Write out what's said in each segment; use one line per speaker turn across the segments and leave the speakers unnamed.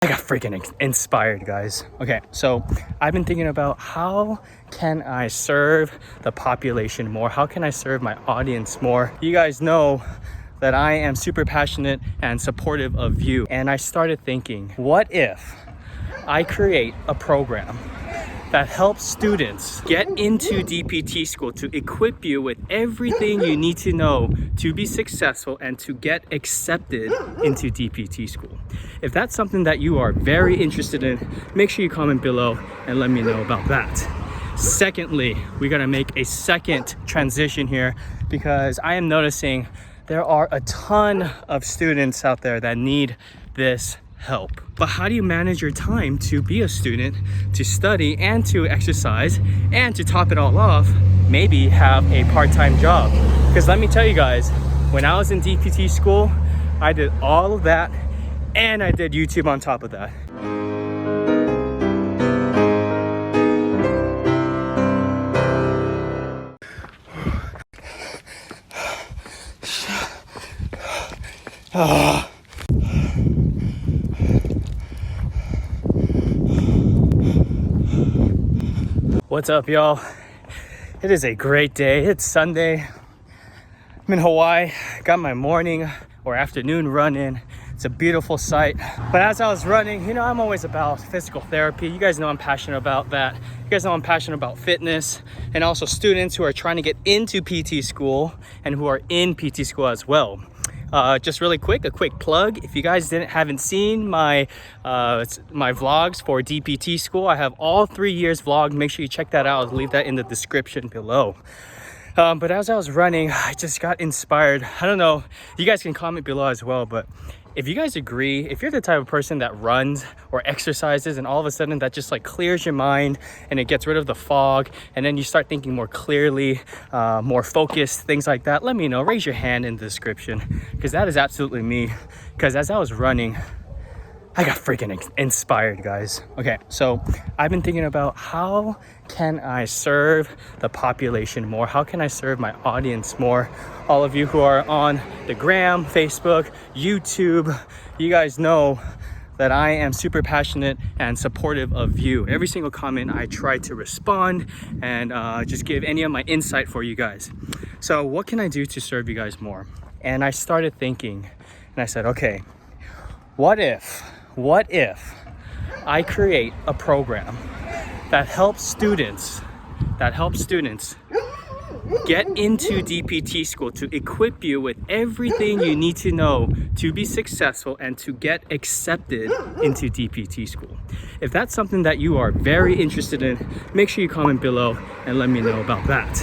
I got freaking inspired, guys. Okay, so I've been thinking about how can I serve the population more? How can I serve my audience more? You guys know that I am super passionate and supportive of you. And I started thinking, what if I create a program that helps students get into DPT school to equip you with everything you need to know to be successful and to get accepted into DPT school. If that's something that you are very interested in, make sure you comment below and let me know about that. Secondly, we're gonna make a second transition here because I am noticing there are a ton of students out there that need this help. But how do you manage your time to be a student, to study and to exercise, and to top it all off, maybe have a part-time job? Because let me tell you guys, when I was in DPT school, I did all of that and I did YouTube on top of that. What's up, y'all? It is a great day. It's Sunday. I'm in Hawaii. Got my morning or afternoon run in. It's a beautiful sight. But as I was running, you know, I'm always about physical therapy. You guys know I'm passionate about that. You guys know I'm passionate about fitness and also students who are trying to get into PT school and who are in PT school as well. Just really quick, a quick plug. If you guys haven't seen my vlogs for DPT school, I have all 3 years vlogged. Make sure you check that out. I'll leave that in the description below. But as I was running, I just got inspired. I don't know, you guys can comment below as well, but if you guys agree, if you're the type of person that runs or exercises and all of a sudden that just like clears your mind and it gets rid of the fog and then you start thinking more clearly, more focused, things like that, let me know. Raise your hand in the description because that is absolutely me. Because as I was running, I got freaking inspired, guys. Okay, so I've been thinking about how can I serve the population more? How can I serve my audience more? All of you who are on the gram, Facebook, YouTube, you guys know that I am super passionate and supportive of you. Every single comment I try to respond and just give any of my insight for you guys. So what can I do to serve you guys more? And I started thinking and I said, okay, what if I create a program that helps students get into DPT school to equip you with everything you need to know to be successful and to get accepted into DPT school. If that's something that you are very interested in, make sure you comment below and let me know about that.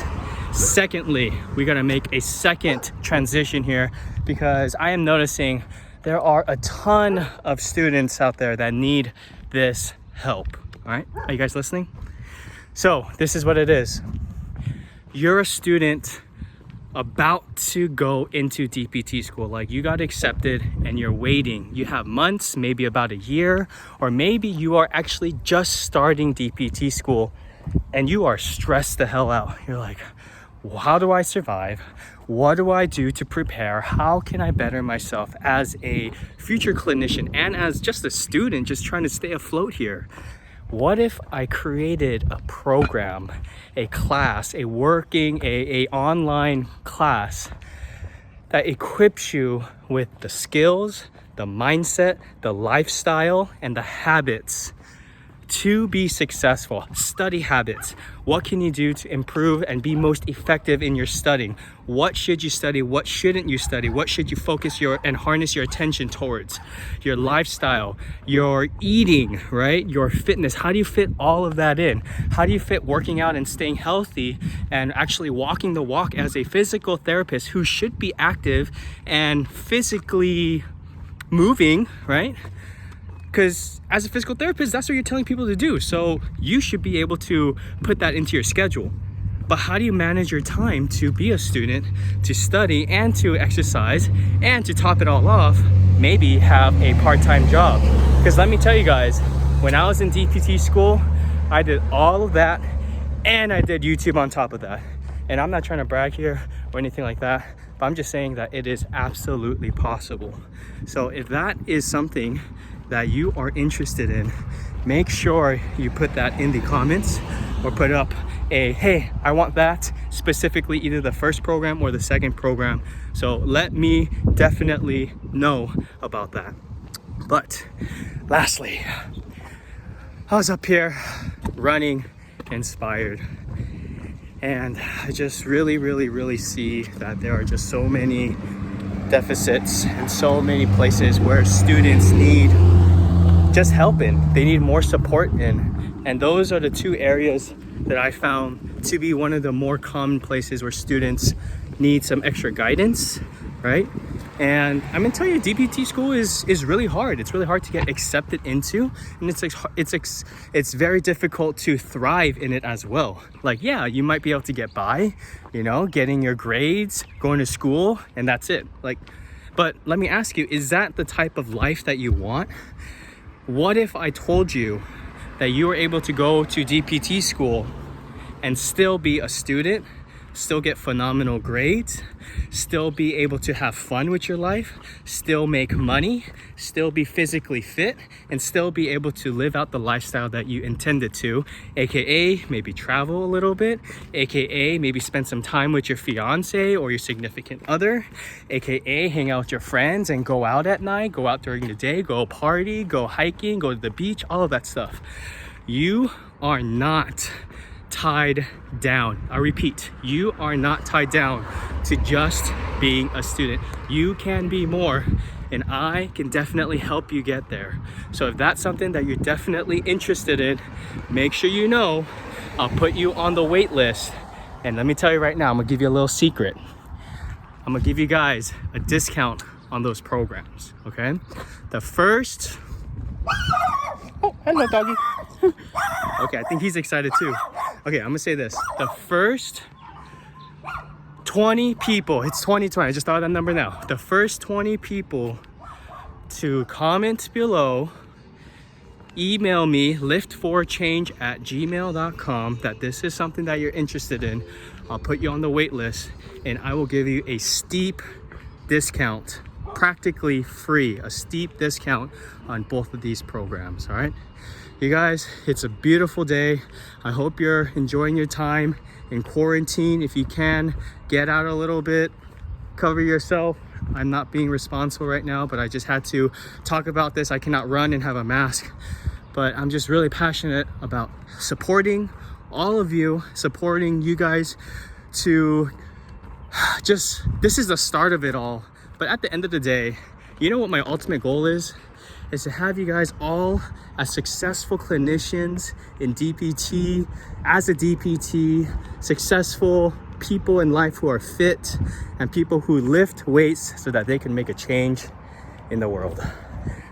Secondly, we're gonna make a second transition here because I am noticing there are a ton of students out there that need this help. All right, are you guys listening? So this is what it is. You're a student about to go into DPT school. Like, you got accepted and you're waiting. You have months, maybe about a year, or maybe you are actually just starting DPT school and you are stressed the hell out. You're like, well, how do I survive? What do I do to prepare? How can I better myself as a future clinician and as just a student just trying to stay afloat here? What if I created a program, a class, a online class that equips you with the skills, the mindset, the lifestyle, and the habits to be successful? Study habits. What can you do to improve and be most effective in your studying? What should you study? What shouldn't you study? What should you focus and harness your attention towards? Your lifestyle, your eating, right? Your fitness. How do you fit all of that in? How do you fit working out and staying healthy and actually walking the walk as a physical therapist who should be active and physically moving, right? Because as a physical therapist, that's what you're telling people to do. So you should be able to put that into your schedule. But how do you manage your time to be a student, to study and to exercise, and to top it all off, maybe have a part-time job? Because let me tell you guys, when I was in DPT school, I did all of that and I did YouTube on top of that. And I'm not trying to brag here or anything like that, but I'm just saying that it is absolutely possible. So if that is something that you are interested in, make sure you put that in the comments or put up a, hey, I want that, specifically either the first program or the second program. So let me definitely know about that. But lastly, I was up here running inspired, and I just really see that there are just so many deficits and so many places where students need just helping. They need more support in, and those are the two areas that I found to be one of the more common places where students need some extra guidance, right? And I'm gonna tell you, DPT school is really hard. It's really hard to get accepted into, and it's very difficult to thrive in it as well. Like, yeah, you might be able to get by, you know, getting your grades, going to school, and that's it. Like, but let me ask you, is that the type of life that you want? What if I told you that you were able to go to DPT school and still be a student, still get phenomenal grades, still be able to have fun with your life, still make money, still be physically fit, and still be able to live out the lifestyle that you intended to, aka maybe travel a little bit, aka maybe spend some time with your fiance or your significant other, aka hang out with your friends and go out at night, go out during the day, go party, go hiking, go to the beach, all of that stuff. You are not tied down. I repeat, you are not tied down to just being a student. You can be more, and I can definitely help you get there. So if that's something that you're definitely interested in, make sure you know I'll put you on the wait list. And let me tell you right now, I'm gonna give you a little secret. I'm gonna give you guys a discount on those programs, okay? The first, oh, hello doggy. Okay, I think he's excited too. Okay, I'm gonna say this. The first 20 people, it's 2020, I just thought of that number now. The first 20 people to comment below, email me liftforchange@gmail.com that this is something that you're interested in. I'll put you on the wait list, and I will give you a steep discount, practically free, a steep discount on both of these programs, all right? You guys, it's a beautiful day. I hope you're enjoying your time in quarantine. If you can, get out a little bit, cover yourself. I'm not being responsible right now, but I just had to talk about this. I cannot run and have a mask, but I'm just really passionate about supporting all of you, supporting you guys to just, this is the start of it all. But at the end of the day, you know what my ultimate goal is to have you guys all as successful clinicians in DPT, as a DPT, successful people in life who are fit and people who lift weights so that they can make a change in the world.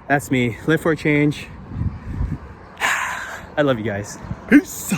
That's me, Lift for Change. I love you guys. Peace.